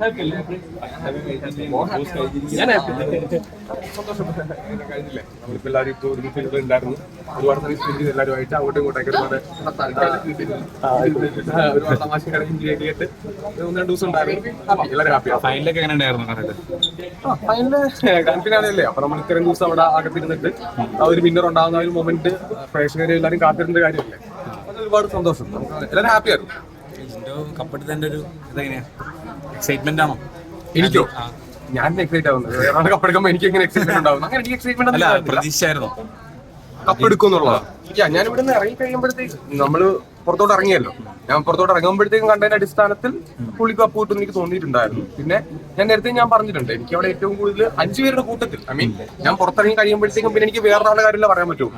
കഴിഞ്ഞില്ലേ നമ്മളിപ്പോ എല്ലാവരും ഇപ്പൊ ഉണ്ടായിരുന്നു. ഒരുപാട് സമയം സ്പെൻഡ് ചെയ്ത് എല്ലാവരുമായിട്ട് അങ്ങോട്ടും ഇങ്ങോട്ടൊക്കെ ഒരുപാട് തമാശ കേട്ട് 1-2 ദിവസം ഉണ്ടായിരുന്നു. എല്ലാവരും ഹാപ്പിയാണ്. ഫൈനലൊക്കെ എങ്ങനെ ഉണ്ടായിരുന്നു? ഫൈനല് ഗ്രാൻഡ് ഫിനാലല്ലേ, അപ്പൊ നമ്മൾ ഇത്രയും ദിവസം അവിടെ അകത്തിരുന്നിട്ട് ആ ഒരു വിന്നർ ഉണ്ടാകുന്ന ഒരു മൊമെന്റ് പ്രേക്ഷകരെ എല്ലാവരും കാത്തിരുന്ന കാര്യമല്ലേ. അത് ഒരുപാട് സന്തോഷം. നമുക്ക് എല്ലാവരും ഹാപ്പിയായിരുന്നു. കപ്പെടുത്തതിന്റെ ഒരു ഇതെങ്ങനെയാ, എക്സൈറ്റ്മെന്റ് ആണോ? എനിക്കോ? ഞാൻ എക്സൈറ്റ് ആവുന്നത് വേറെ കപ്പെടുക്കുമ്പോ എനിക്ക് എങ്ങനെ എക്സൈറ്റ്മെന്റ് ഉണ്ടാവും? അങ്ങനെ എനിക്ക് എക്സൈറ്റ്മെന്റ് പ്രതീക്ഷയായിരുന്നോ കപ്പെടുക്കും എന്നുള്ളതാണ്. ഞാൻ ഇവിടെ നിന്ന് ഇറങ്ങി കഴിയുമ്പോഴത്തേക്ക് നമ്മള് പുറത്തോട്ട് ഇറങ്ങിയല്ലോ. ഞാൻ പുറത്തോട്ട് ഇറങ്ങുമ്പോഴത്തേക്കും കണ്ടതിന്റെ അടിസ്ഥാനത്തിൽ പുള്ളി കപ്പ് കിട്ടും എനിക്ക് തോന്നിയിട്ടുണ്ടായിരുന്നു. പിന്നെ ഞാൻ നേരത്തെ ഞാൻ പറഞ്ഞിട്ടുണ്ട്, എനിക്ക് അവിടെ ഏറ്റവും കൂടുതൽ 5 പേരുടെ കൂട്ടത്തിൽ ഞാൻ പുറത്തിറങ്ങി കഴിയുമ്പോഴത്തേക്കും പിന്നെ എനിക്ക് വേറൊരാളുടെ കാര്യമില്ല പറയാൻ പറ്റുമോ,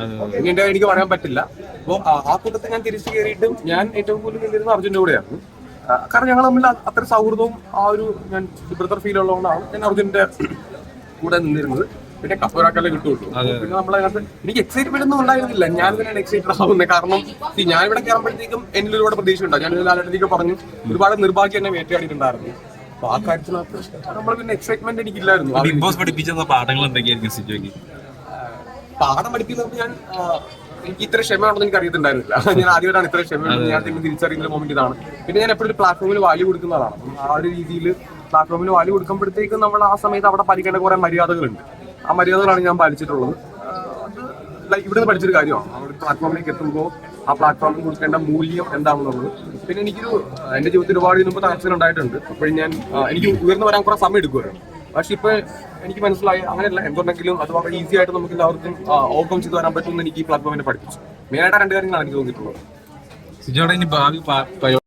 എനിക്ക് പറയാൻ പറ്റില്ല. അപ്പോൾ ആ കൂട്ടത്തിൽ ഞാൻ തിരിച്ചു കയറിയിട്ടും ഞാൻ ഏറ്റവും കൂടുതൽ നിന്നിരുന്ന അർജുന്റെ കൂടെയായിരുന്നു. കാരണം ഞങ്ങൾ തമ്മിൽ അത്ര സൗഹൃദവും ആ ഒരു ഞാൻ ബ്രദർ ഫീൽ ഉള്ളതുകൊണ്ടാണ് ഞാൻ അർജുന്റെ കൂടെ നിന്നിരുന്നത്. പിന്നെ കപ്പൊരാക്കല്ലേ കിട്ടുള്ളൂ. പിന്നെ നമ്മളതിനകത്ത് എനിക്ക് എക്സൈറ്റ്മെന്റ് ഒന്നും ഉണ്ടായിരുന്നില്ല. ഞാൻ തന്നെയാണ് എക്സൈറ്റഡ് ആവുന്നത്. കാരണം ഞാൻ ഇവിടെ കയറുമ്പോഴത്തേക്കും എന്നിൽ ഒരുപാട് പ്രതീക്ഷ ഉണ്ടാവും. ഞാൻ ലാലേട്ടനിലേക്ക് പറഞ്ഞു ഒരുപാട് നിർഭാഗ്യം എന്നെ വേട്ടയാടിയിട്ടുണ്ടായിരുന്നു. അപ്പൊ ആ കാര്യത്തിനകത്ത് നമ്മൾ പിന്നെ എക്സൈറ്റ്മെന്റ് എനിക്കില്ലായിരുന്നു. ബിഗ് ബോസ് പഠിപ്പിച്ച പാഠങ്ങൾ എന്തൊക്കെയായിരിക്കും? പാഠം പഠിപ്പിക്കുന്നത് എനിക്ക് ഇത്ര ക്ഷമയുണ്ടെന്ന് എനിക്ക് അറിയത്തുണ്ടായിരുന്നില്ല. ഞാൻ ആദ്യമായിട്ടാണ് ഇത്ര ക്ഷമയുണ്ടെന്ന് ഞാൻ തിരിച്ചറിയുന്ന മൊമെന്റ് ഇതാണ്. പിന്നെ ഞാൻ എപ്പോഴും ഒരു പ്ലാറ്റ്ഫോമിൽ വാല്യൂ കൊടുക്കുന്നതാണ്. ആ ഒരു രീതിയിൽ പ്ലാറ്റ്ഫോമിൽ വാല്യൂ കൊടുക്കുമ്പോഴത്തേക്കും നമ്മൾ ആ സമയത്ത് അവിടെ പാലിക്കേണ്ട കുറെ മര്യാദകളുണ്ട്. ആ മര്യാദകളാണ് ഞാൻ പാലിച്ചിട്ടുള്ളത്. അത് ഇവിടുന്ന് പഠിച്ചൊരു കാര്യമാണ്. ആ ഒരു പ്ലാറ്റ്ഫോമിലേക്ക് എത്തുമ്പോൾ ആ പ്ലാറ്റ്ഫോമിൽ കൊടുക്കേണ്ട മൂല്യം എന്താണെന്നുള്ളത്. പിന്നെ എന്റെ ജീവിതത്തിൽ ഒരുപാട് മുമ്പ് തകർച്ചകൾ ഉണ്ടായിട്ടുണ്ട്. അപ്പോഴും എനിക്ക് ഉയർന്നു വരാൻ കുറെ സമയം എടുക്കുമായിരുന്നു. പക്ഷെ ഇപ്പൊ എനിക്ക് മനസ്സിലായി അങ്ങനെയല്ല, എന്തുണ്ടെങ്കിലും അത് വളരെ ഈസി ആയിട്ട് നമുക്ക് എല്ലാവർക്കും ഓവർകം ചെയ്ത് വരാൻ പറ്റുമെന്ന് എനിക്ക് ഈ പ്ലാറ്റ്ഫോമിനെ പഠിപ്പിച്ചു. മെയിനായിട്ട് 2 കാര്യങ്ങളാണ് എനിക്ക് തോന്നിയിട്ടുള്ളത്.